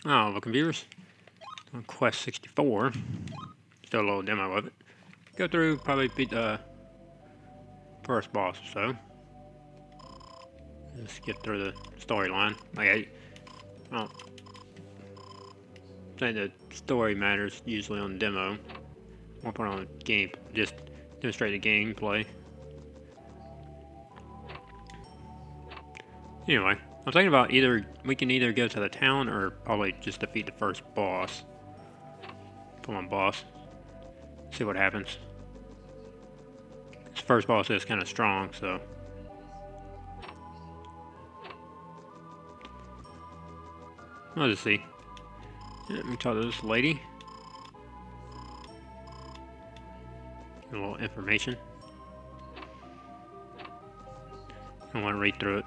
Oh, welcome viewers. On Quest 64. Still a little demo of it. Go through, probably beat the first boss or so. Just get through the storyline. Like I don't think the story matters usually on the demo. More part on the game, just demonstrate the gameplay. Anyway, I'm thinking about we can either go to the town or probably just defeat the first boss. Come on, boss. See what happens. This first boss is kind of strong, so. I'll just see. Yeah, let me talk to this lady. Get a little information. I want to read through it.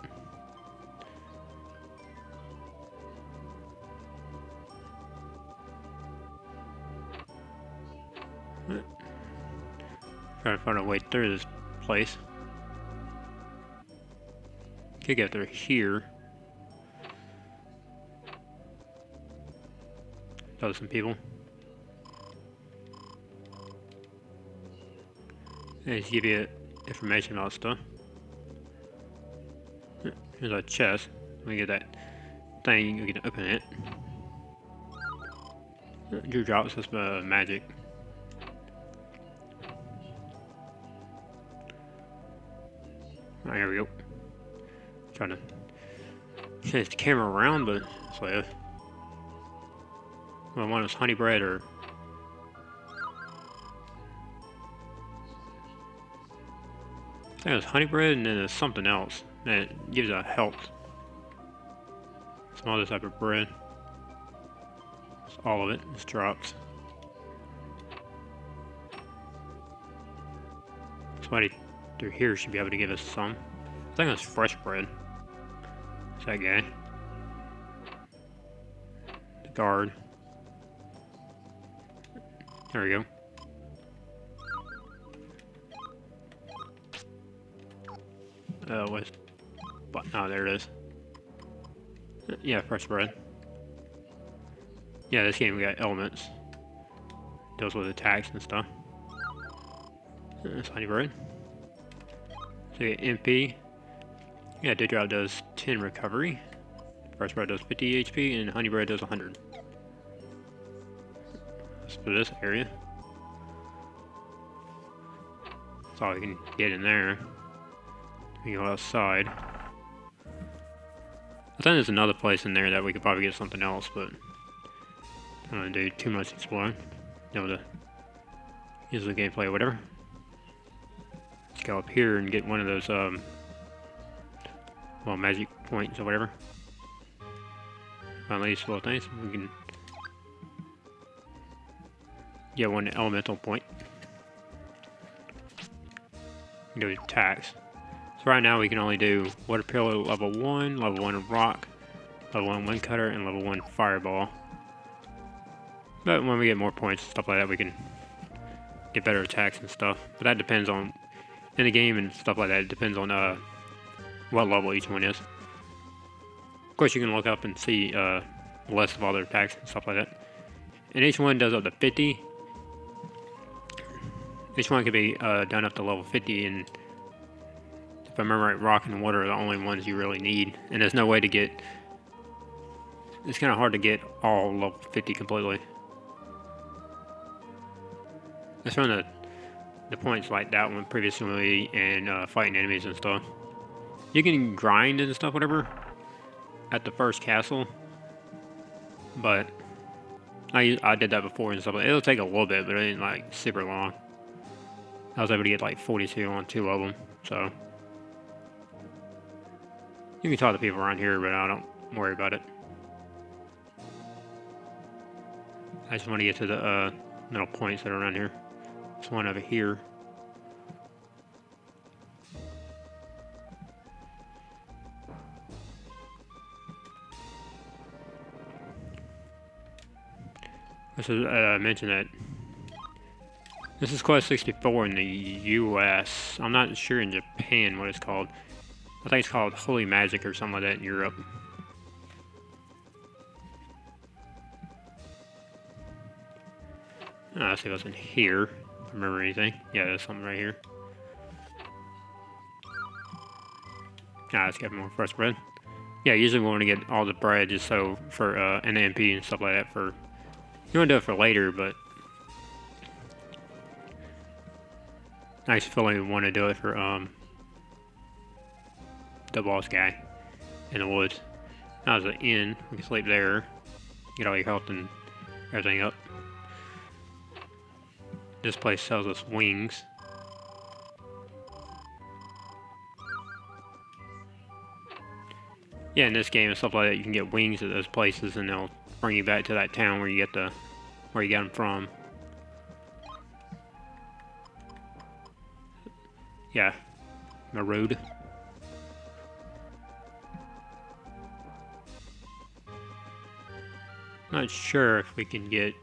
Trying to find a way through this place. Could get through here. Talk to some people. They just give you information about stuff. Here's a chest. Let me get that thing, you can open it. Drew drops this magic. Oh, here we go. Trying to change the camera around, but it's like, well, one is honey bread or. I think it's honey bread and then there's something else that gives a health. Some other type of bread. It's all of it, just drops. Somebody through here should be able to give us some. I think it's fresh bread. It's that guy. The guard. There we go. What's... Oh, there it is. Yeah, fresh bread. Yeah, this game we got elements. Deals with attacks and stuff. That's honey bread. So you get MP. Yeah, Dewdrop does 10 recovery. Fresh bread does 50 HP, and honey bread does 100. That's for this area. That's all we can get in there. We can go outside. I think there's another place in there that we could probably get something else, but I don't want to do too much exploring. Be able to use the gameplay or whatever. Let's go up here and get one of those well, magic points or whatever. Find these little things. We can get one elemental point. We can do attacks. So right now we can only do water pillar level 1, level 1 rock, level 1 wind cutter, and level 1 fireball. But when we get more points and stuff like that, we can get better attacks and stuff. But that depends on, in the game and stuff like that, it depends on what level each one is. Of course you can look up and see the list of all their attacks and stuff like that. And each one does up to 50. Each one can be done up to level 50, and if I remember right, rock and water are the only ones you really need. And there's no way to get, it's kind of hard to get all level 50 completely. That's one of the points like that one previously and fighting enemies and stuff. You can grind and stuff, whatever, at the first castle, but I did that before and stuff. It'll take a little bit, but it ain't like super long. I was able to get like 42 on 2 of them, so you can talk to people around here, but I don't worry about it. I just want to get to the middle points that are around here. There's one over here. I mentioned that this is Quest 64 in the US. I'm not sure in Japan what it's called. I think it's called Holy Magic or something like that in Europe. Let's see what's in here. If I remember anything. Yeah, there's something right here. Let's get more fresh bread. Yeah, usually we want to get all the bread just so for an MP and stuff like that. For you want to do it for later, but I actually feel like we want to do it for the boss guy in the woods. Now there's an inn. We can sleep there. Get all your health and everything up. This place sells us wings. Yeah, in this game and stuff like that, you can get wings at those places, and they'll bring you back to that town where you got them from. Yeah, the road. Not sure if we can get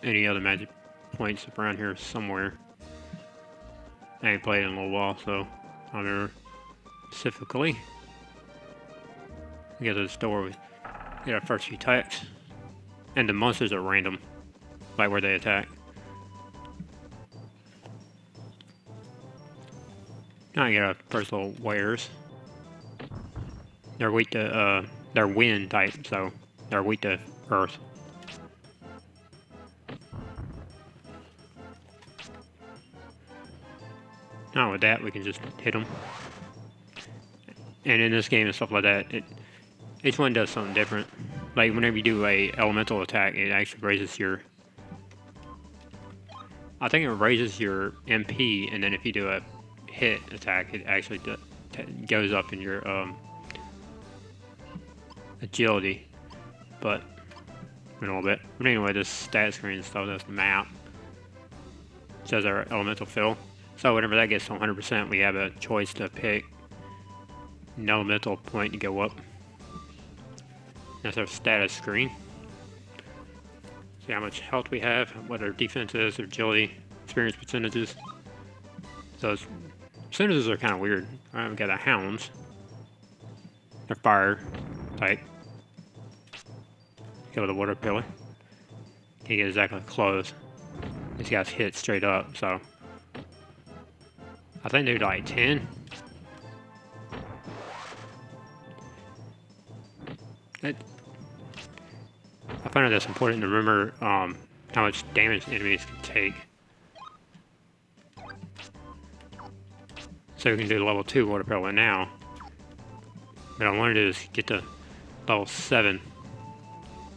any other magic points around here somewhere. I ain't played in a little while, so I don't remember specifically. We get to the store, we get our first few attacks. And the monsters are random, like where they attack. Now I get our first little wares. They're weak to, they're wind type, so they're weak to earth. Now with that, we can just hit them. And in this game and stuff like that, each one does something different. Like whenever you do a elemental attack, it actually raises your... I think it raises your MP, and then if you do a hit attack, it actually goes up in your agility. But in a little bit. But anyway, this stat screen and stuff, that's the map. It shows our elemental fill. So whenever that gets to 100%, we have a choice to pick an elemental point to go up. That's our status screen. See how much health we have, what our defense is, our agility, experience percentages. Those percentages are kind of weird. Alright, we got the hounds. They're fire type. Go with the water pillar. Can't get exactly close. These guys hit straight up, so I think they do like 10. I find that's important to remember how much damage enemies can take. So we can do level 2 water pillar now. What I want to do is get to level 7.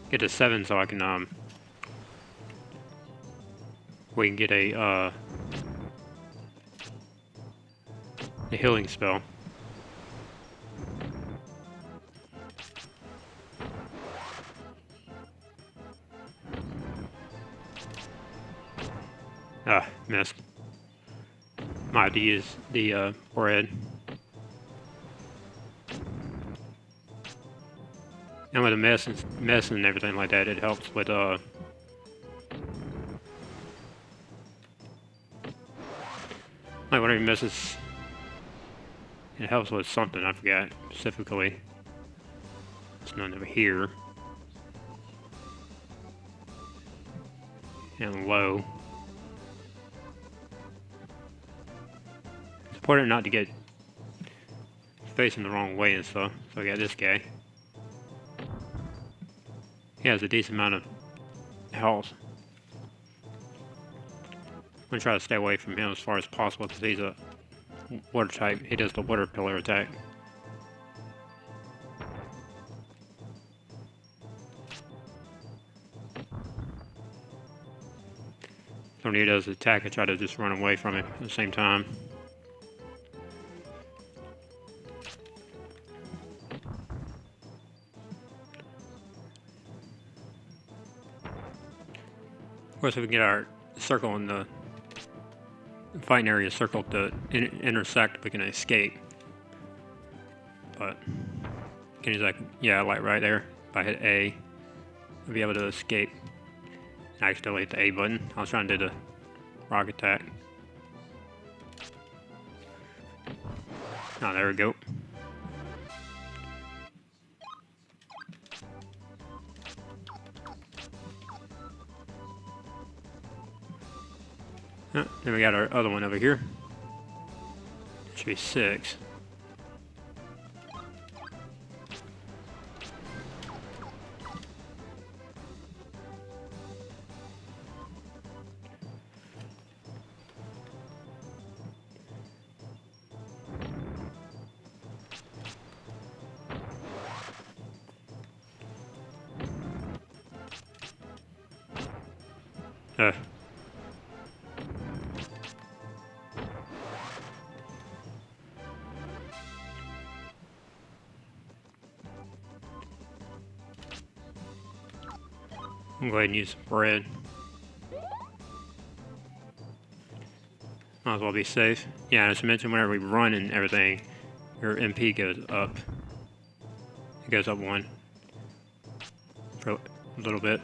Get to 7 so I can we can get a healing spell. Missed. Might have to use the bread. And with the mess and everything like that, it helps with like whenever he misses, it helps with something, I forgot specifically. It's none over here. And low. It's important not to get facing the wrong way and stuff. So I got this guy. He has a decent amount of health. I'm gonna try to stay away from him as far as possible because he's a water type. He does the water pillar attack. So when he does the attack, I try to just run away from him at the same time. Of course, if we can get our circle in the fighting area circle to intersect, we can escape. But can you like, yeah, like right there. If I hit A, I'll be able to escape. I accidentally hit the A button. I was trying to do the rock attack. Oh, there we go. Then we got our other one over here. Should be 6. Uh. I'm going to go ahead and use some bread. Might as well be safe. Yeah, as I mentioned, whenever we run and everything, your MP goes up. It goes up 1 for a little bit.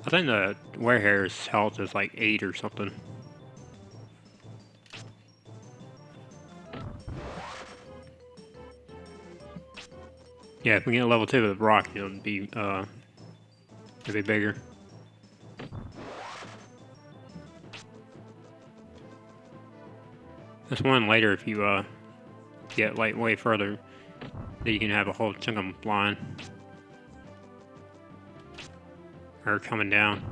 I think the werehair's health is like 8 or something. Yeah, if we get level 2 with the rock, it'll be bigger. There's one later if you get like way further that you can have a whole chunk of them flying. Or coming down.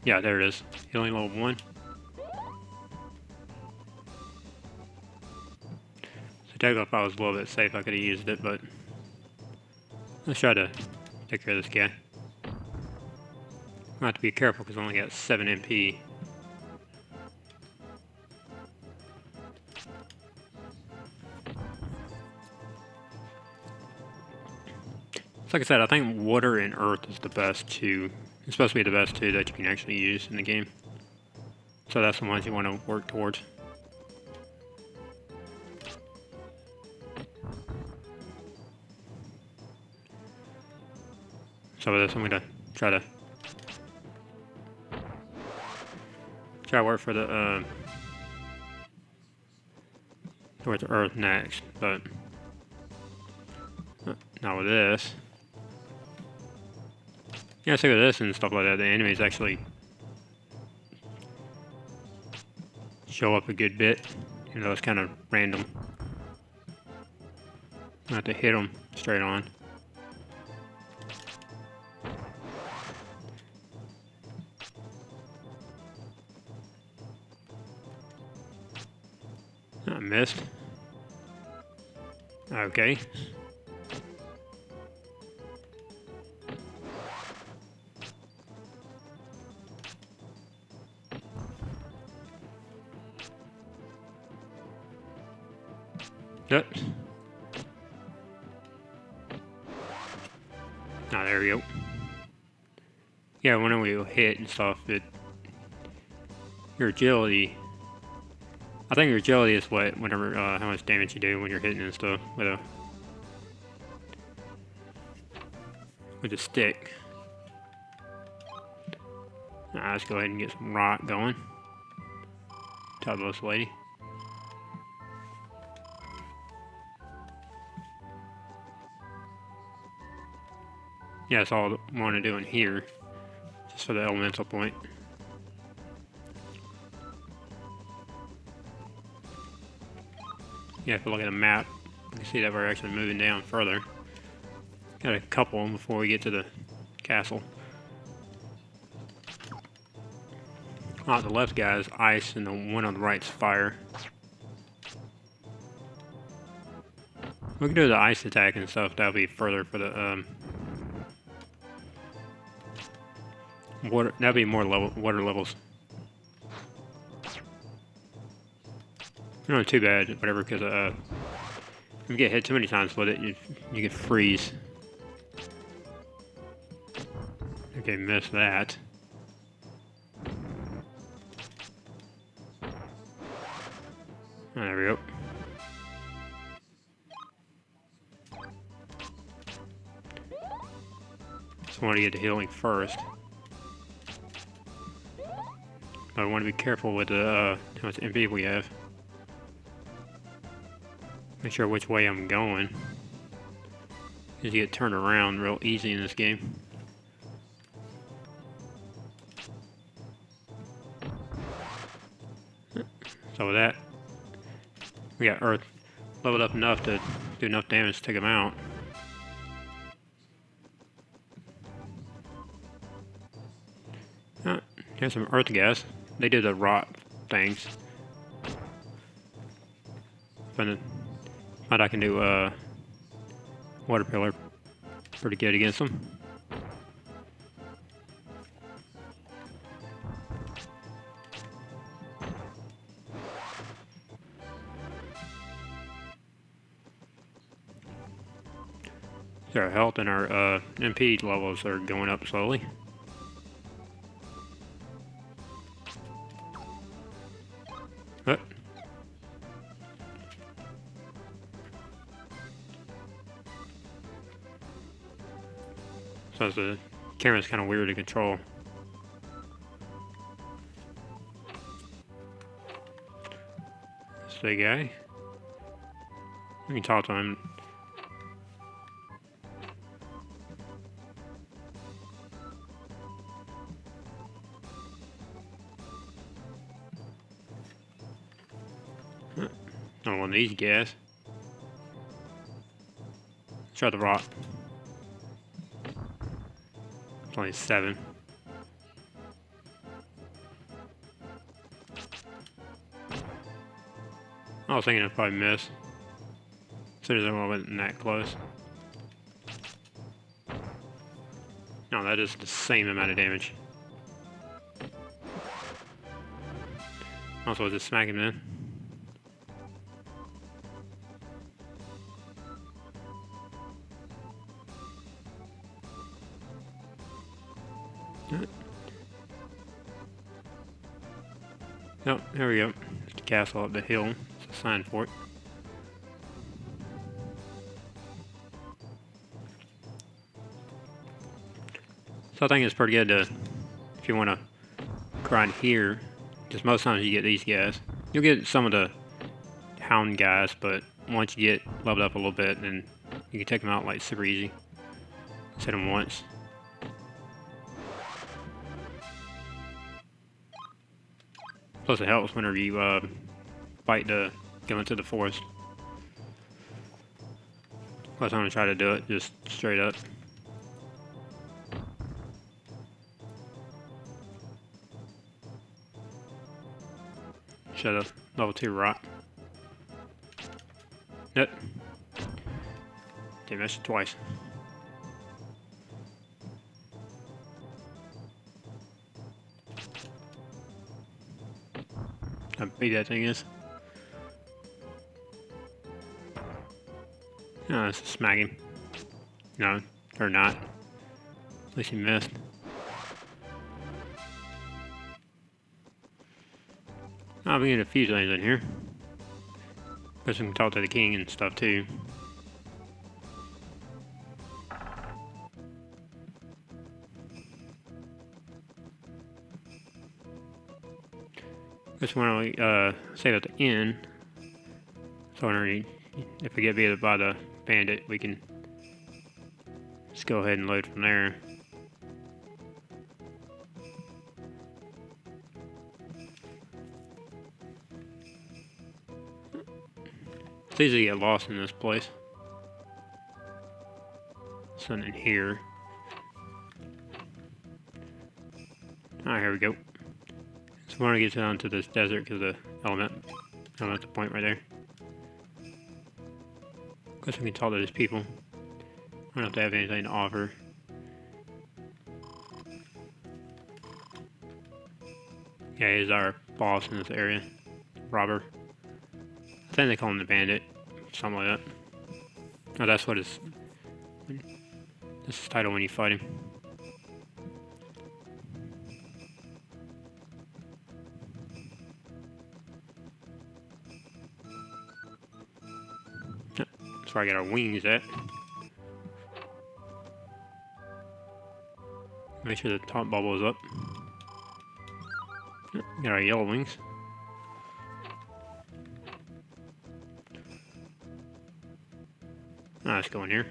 Yeah, there it is. Healing level 1. So technically if I was a little bit safe I could have used it, but let's try to take care of this guy. I have to be careful because I only got 7 MP. So like I said, I think water and earth is the best 2. It's supposed to be the best 2 that you can actually use in the game. So that's the ones you want to work towards. So with this, I'm going to try to work for the towards the earth next, but not with this. Yeah, so with this and stuff like that, the enemies actually show up a good bit, even though it's kind of random. I have to hit them straight on. I missed. Okay. Yep. Ah, there we go. Yeah, whenever you hit and stuff, your agility. I think your agility is whenever how much damage you do when you're hitting and stuff with a stick. Let's go ahead and get some rock going. Top of this lady. Yeah, that's all I want to do in here, just for the elemental point. Yeah, if you look at the map, you can see that we're actually moving down further. Got a couple before we get to the castle. On the left guy is ice, and the one on the right is fire. We can do the ice attack and stuff. That'll be further for the water. That'll be more water levels. Not too bad, whatever, because if you get hit too many times with it, you can freeze. Okay, missed that. There we go. Just want to get the healing first. I want to be careful with the how much MP we have. Make sure which way I'm going. Because you get turned around real easy in this game. So with that, we got Earth leveled up enough to do enough damage to take them out. Here's some Earth gas. They do the rot things. But I can do water pillar pretty good against them. So our health and our MP levels are going up slowly. Oh. So the camera's kind of weird to control. This big guy. We can talk to him. Not one of these guys. Let's try the rock. It's only 7. I was thinking I'd probably miss. As soon as I wasn't that close. No, that is the same amount of damage. Also, just smack him in. Oh, here we go. The castle up the hill. It's a sign for it. So I think it's pretty good to, if you want to grind here, because most times you get these guys. You'll get some of the hound guys, but once you get leveled up a little bit, then you can take them out like super easy. Just hit them once. Plus it helps whenever you fight to go into the forest. Plus I'm going to try to do it just straight up. Shut up. Level 2 rock. Nope. Didn't miss it twice. How big that thing is. No, let's just smack him. No, or not. At least he missed. Oh, we get a few things in here. Guess we can talk to the king and stuff too. Just want to save at the inn. So if we get beat by the bandit, we can just go ahead and load from there. It's easy to get lost in this place. Something in here. Alright, here we go. So we want to get down to this desert because of the elemental point right there. Guess we can talk to these people. I don't know if they have anything to offer. Yeah, he's our boss in this area. Robber. I think they call him the Bandit. Something like that. Oh, that's what his... This is the title when you fight him. That's where I get our wings at. Make sure the top bubble is up. Got our yellow wings. Ah, let's go in here.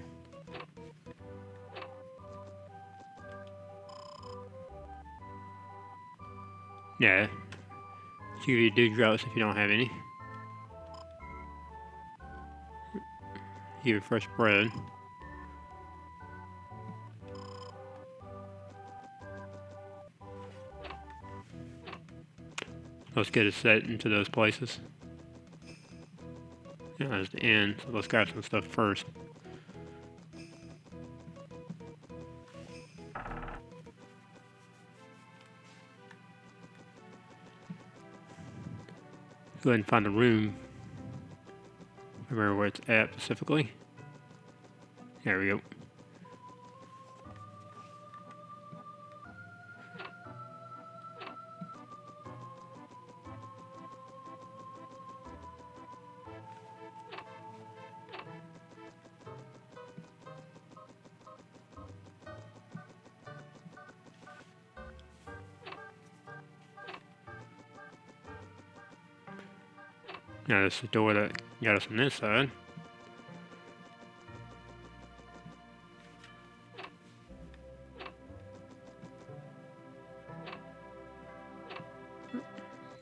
Yeah. Let's give you dewdrops if you don't have any. Give you fresh bread. Let's get it set into those places. Yeah, that's the end, so let's grab some stuff first. Go ahead and find the room. Remember where it's at specifically. There we go. Now this is the door that got us on this side.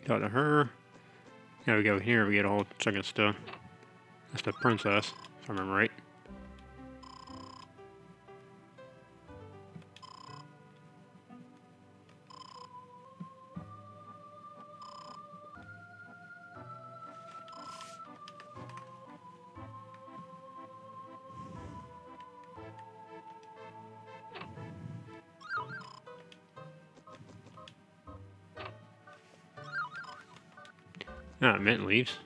Talk to her. Now we go here, we get a whole chunk of stuff. That's the princess, if I remember right. Ah, mint leaves.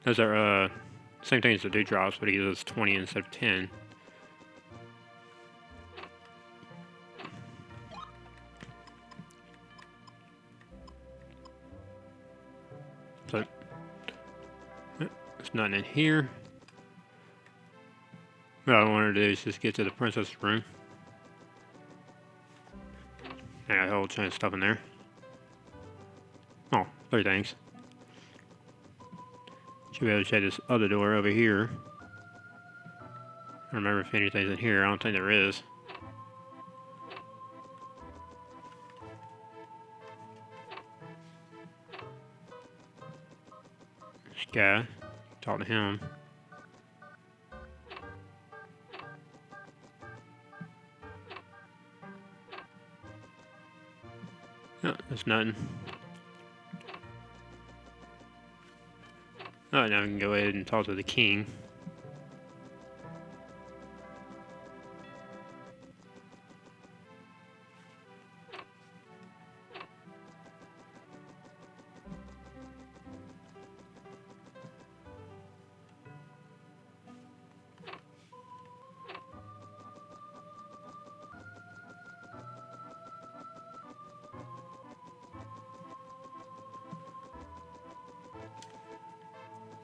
Those are, same thing as the dewdrops, but he gives us 20 instead of 10. So, there's nothing in here. What I wanted to do is just get to the princess room. I got a whole bunch of stuff in there. Oh, 3 things. Should be able to check this other door over here. I don't remember if anything's in here. I don't think there is. This guy. Talk to him. No, there's nothing. Oh, now we can go ahead and talk to the king.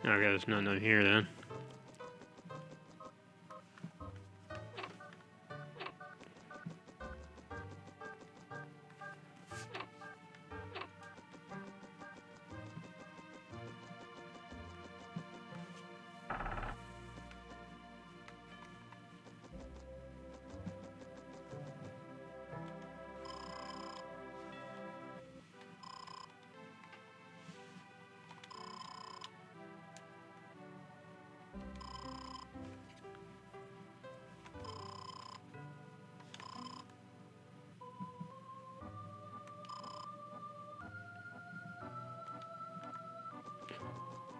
Okay, there's nothing in here then.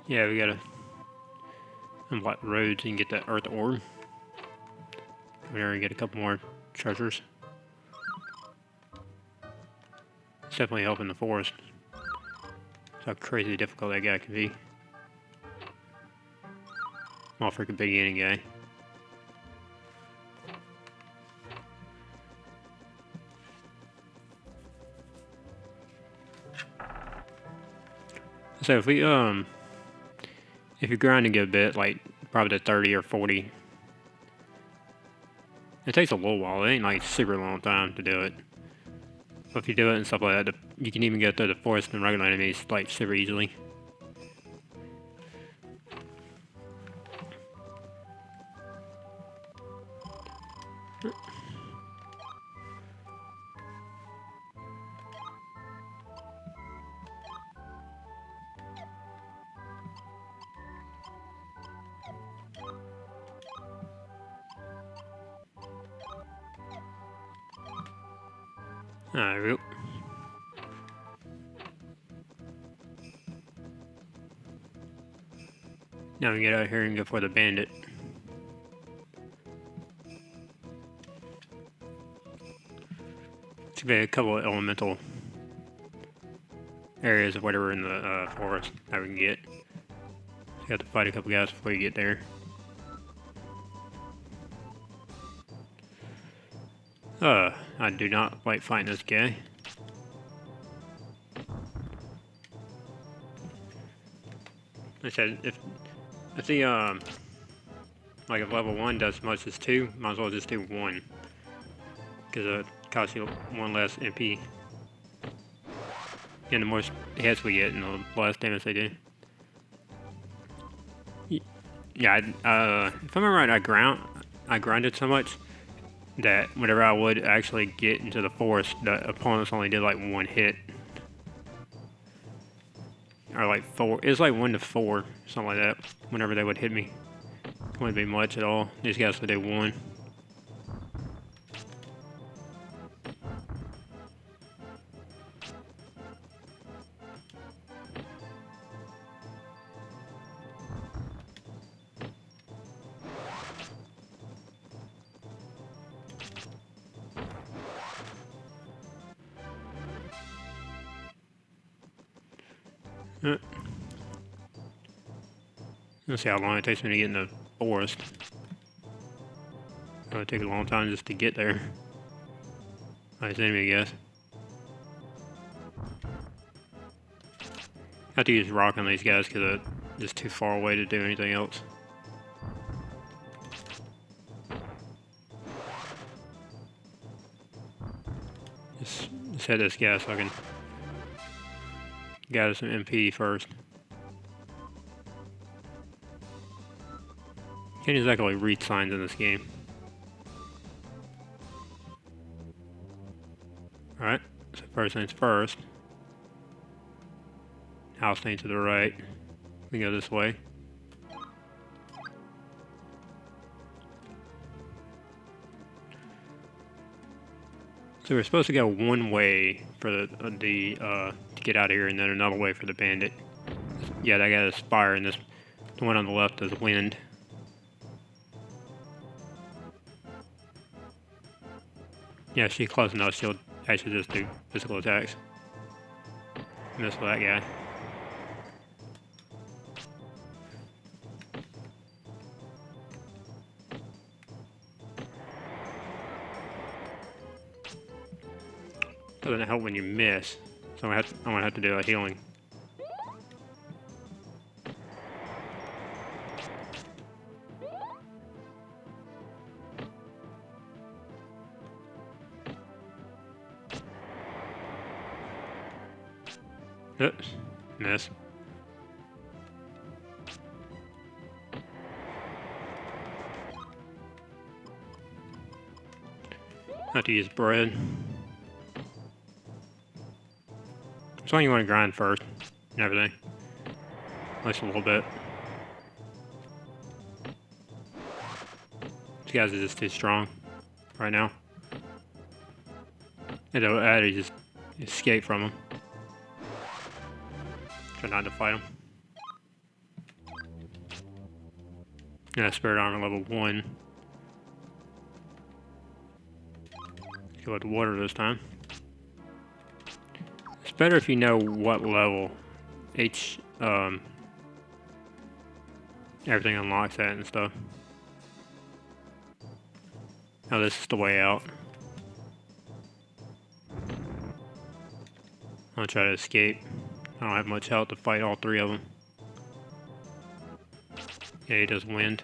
Yeah, we gotta unblock the roads and get that earth orb. Over there and get a couple more treasures. It's definitely helping the forest. That's how crazy difficult that guy can be. Well, freaking beginning guy. So if we if you're grinding a bit, like probably to 30 or 40, it takes a little while. It ain't like super long time to do it. But if you do it and stuff like that, you can even go through the forest and regular enemies like super easily. There we go. Now we get out here and go for the bandit. It's gonna be a couple of elemental areas of whatever in the forest that we can get. So you have to fight a couple guys before you get there. I do not like fighting this guy. Like I said, if the like if level 1 does as much as 2, might as well just do 1. Because it costs you 1 less MP. And the more hits we get, and the less damage they do. Yeah, if I remember right, I grinded so much that whenever I would actually get into the forest, the opponents only did like 1 hit. Or like 4. It was like 1 to 4, something like that, whenever they would hit me. It wouldn't be much at all. These guys would do 1. Let's see how long it takes me to get in the forest. It'll take a long time just to get there. Nice enemy, I guess. I have to use rock on these guys because they're just too far away to do anything else. Just hit this guy so I can gather some MP first. Can't exactly read signs in this game. Alright, so first things first. House thing to the right. We go this way. So we're supposed to go one way for the to get out of here, and then another way for the bandit. Yeah, that guy is fire, and the one on the left is wind. Yeah, she's close enough. She'll actually just do physical attacks. Miss with that guy. Doesn't help when you miss, so I'm gonna have to do a healing. Oops, miss. Have to use bread. Which one you want to grind first and everything? At least a little bit. These guys are just too strong right now. I had to just escape from them. Try not to fight them. Yeah, Spirit Armor level 1. Go with the water this time. It's better if you know what level each everything unlocks at and stuff. Now this is the way out. I'll try to escape. I don't have much health to fight all 3 of them. Yeah, he does wind.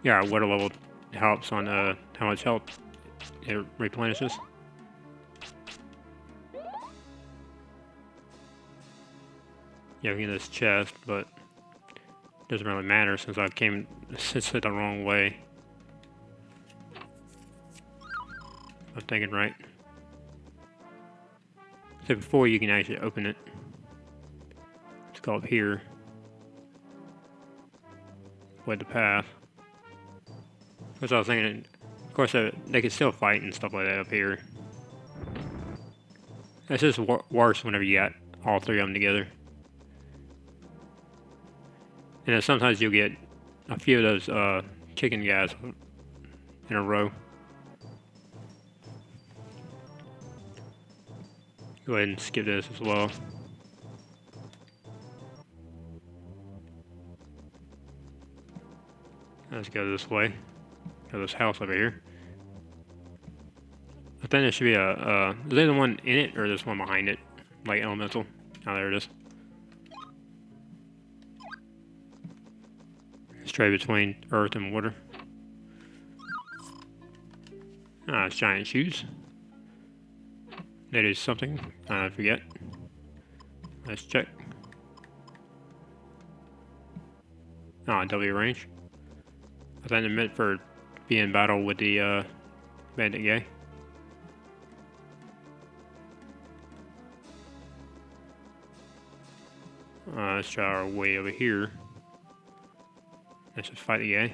Yeah, water level helps on how much health it replenishes. Yeah, we get this chest, but it doesn't really matter since I came it's it the wrong way. I'm thinking right. So before you can actually open it, let's go up here with the path. Because I was thinking, of course, they could still fight and stuff like that up here. It's just worse whenever you got all three of them together. And then sometimes you'll get a few of those chicken guys in a row. Go ahead and skip this as well. Let's go this way. Go to this house over here. I think there should be is there the one in it or this one behind it? Like elemental. Oh, there it is. Straight between earth and water. Ah, it's giant shoes. That is something. I forget. Let's check. Ah, W range. I think they're meant for being in battle with the bandit guy. Let's try our way over here. Let's just fight the guy.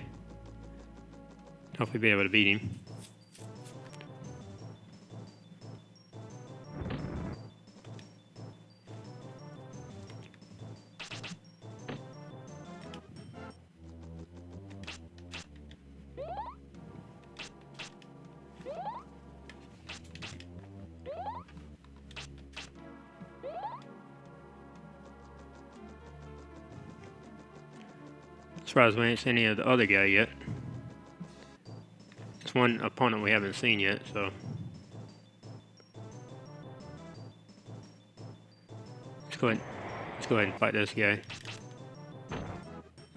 Hopefully be able to beat him. Surprised we ain't seen any of the other guy yet. It's one opponent we haven't seen yet, so. Let's go ahead and fight this guy.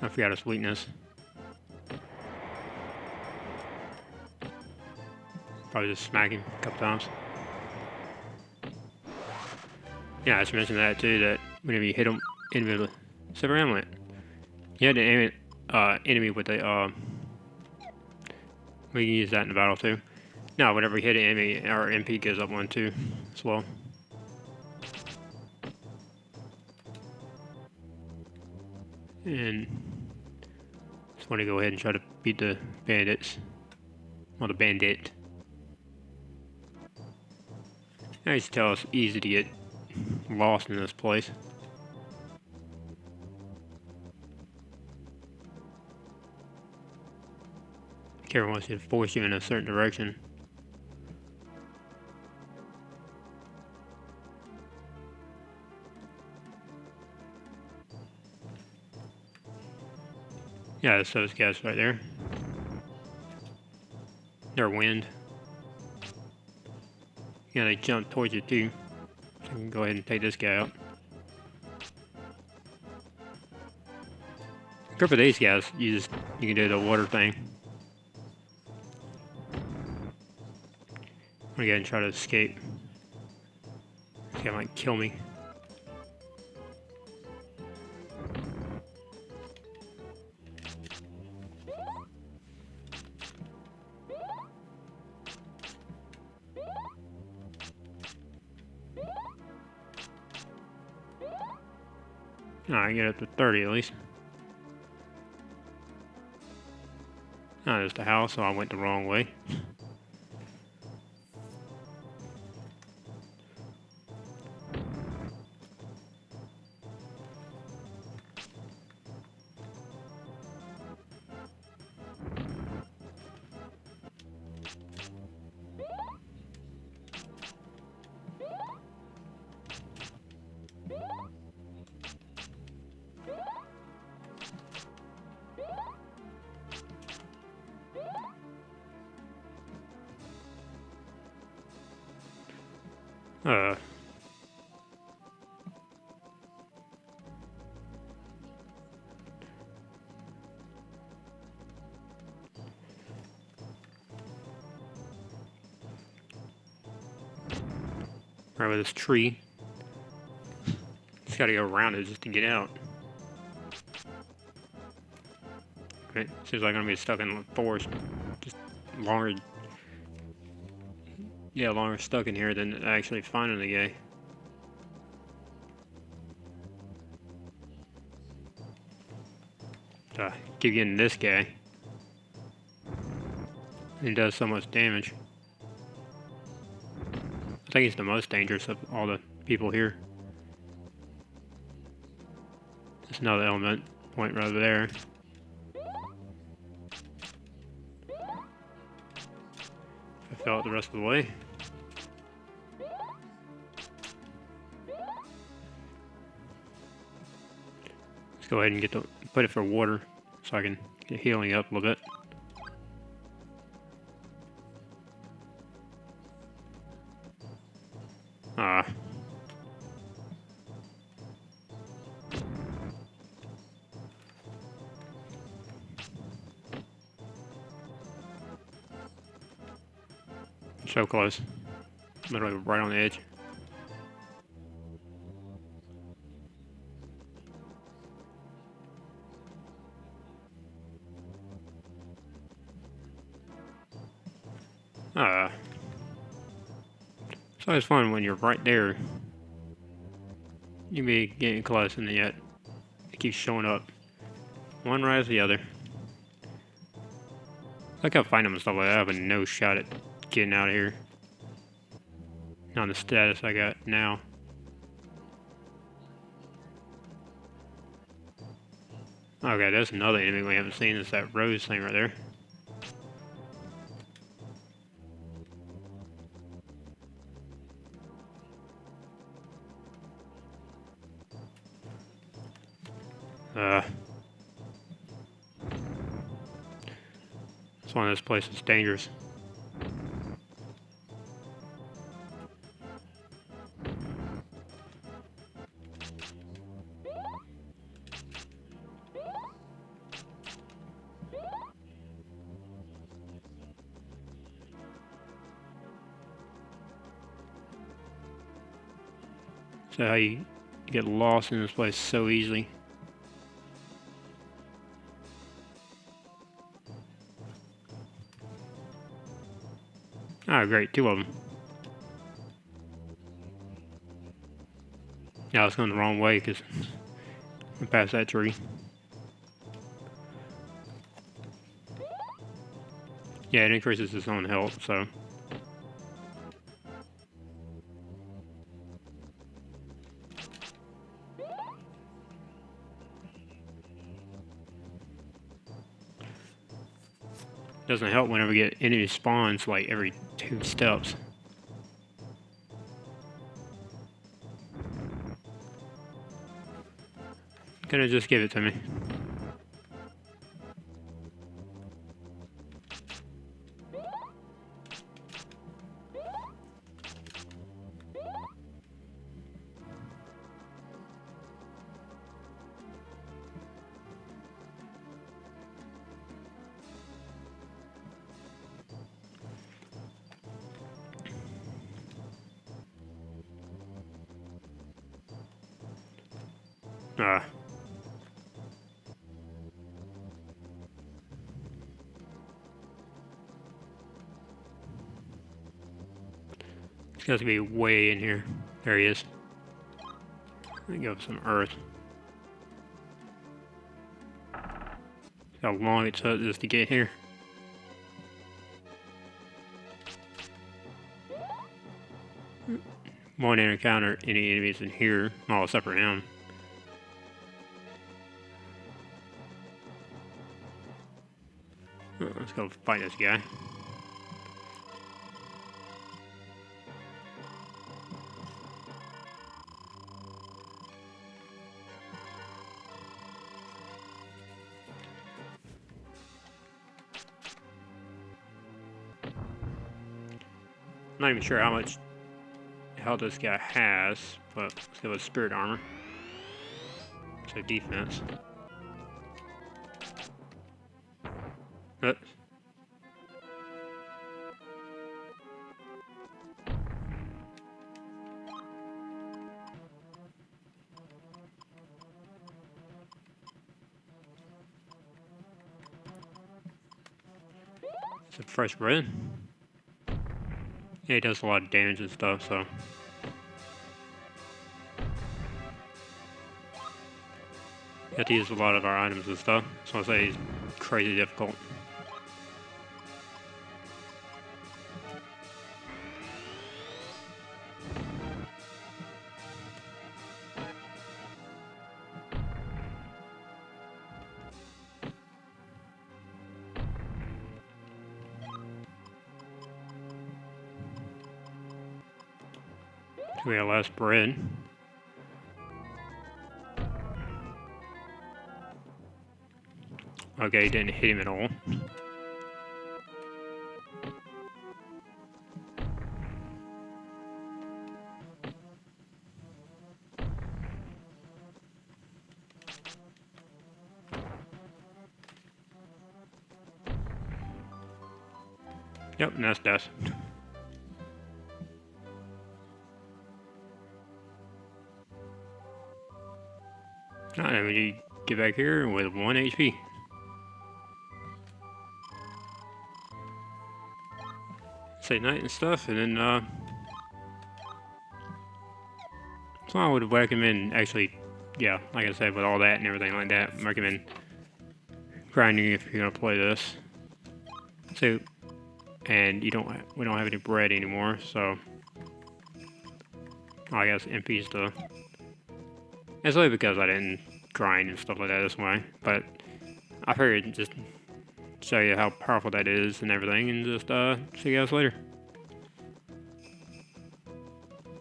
I forgot his weakness. Probably just smack him a couple times. Yeah, I should mention that too, that whenever you hit him individually. Silver amulet. You had to aim it enemy with the we can use that in the battle too. Now whenever we hit an enemy, our MP goes up 1 too as well. And just want to go ahead and try to beat the bandits. Well, the bandit. I used to tell it's easy to get lost in this place. Careful wants you to force you in a certain direction. Yeah, that's those guys right there. They're wind. Yeah, they jump towards you too. So we can go ahead and take this guy out. Good for these guys, you can do the water thing. I'm gonna go ahead and try to escape. This guy might kill me. I get up to 30 at least. Oh, there's the house, so I went the wrong way. Right with this tree. Just gotta go around it just to get out. Okay, seems like I'm gonna be stuck in the forest. Just longer. Yeah, longer stuck in here than actually finding the guy. Keep getting this guy. He does so much damage. I think he's the most dangerous of all the people here. There's another element point right over there. I fell it the rest of the way. Let's go ahead and get put it for water so I can get healing up a little bit. So close. Literally right on the edge. It's always fun when you're right there. You be getting close and yet it keeps showing up. One right as the other. Like I find them and stuff like that. I have a no shot at getting out of here. On the status I got now. Okay, there's another enemy we haven't seen. It's that rose thing right there. It's one of those places dangerous. So how you get lost in this place so easily. Oh, great, two of them. Yeah, I was going the wrong way because I passed that tree. Yeah, it increases its own health, so. Doesn't help whenever we get enemy spawns like every 2 steps. Gonna just give it to me. It's got to be way in here. There he is. Let me go with some earth. How long it took just to get here. Won't encounter any enemies in here, all except for him. Let's go fight this guy. I'm not even sure how much health this guy has, but let's go with spirit armor. So defense. It's a fresh bread. Yeah, he does a lot of damage and stuff, so. You have to use a lot of our items and stuff, so I say he's crazy difficult. We got less bread. Okay, didn't hit him at all. Yep, and that's death. Alright, we get back here with 1 HP. Say night and stuff, and then, so I would recommend, actually, yeah, like I said, with all that and everything like that, I recommend grinding if you're gonna play this. So, and we don't have any bread anymore, so I guess MP's the. It's only because I didn't grind and stuff like that this way, but I figured just show you how powerful that is and everything, and just see you guys later.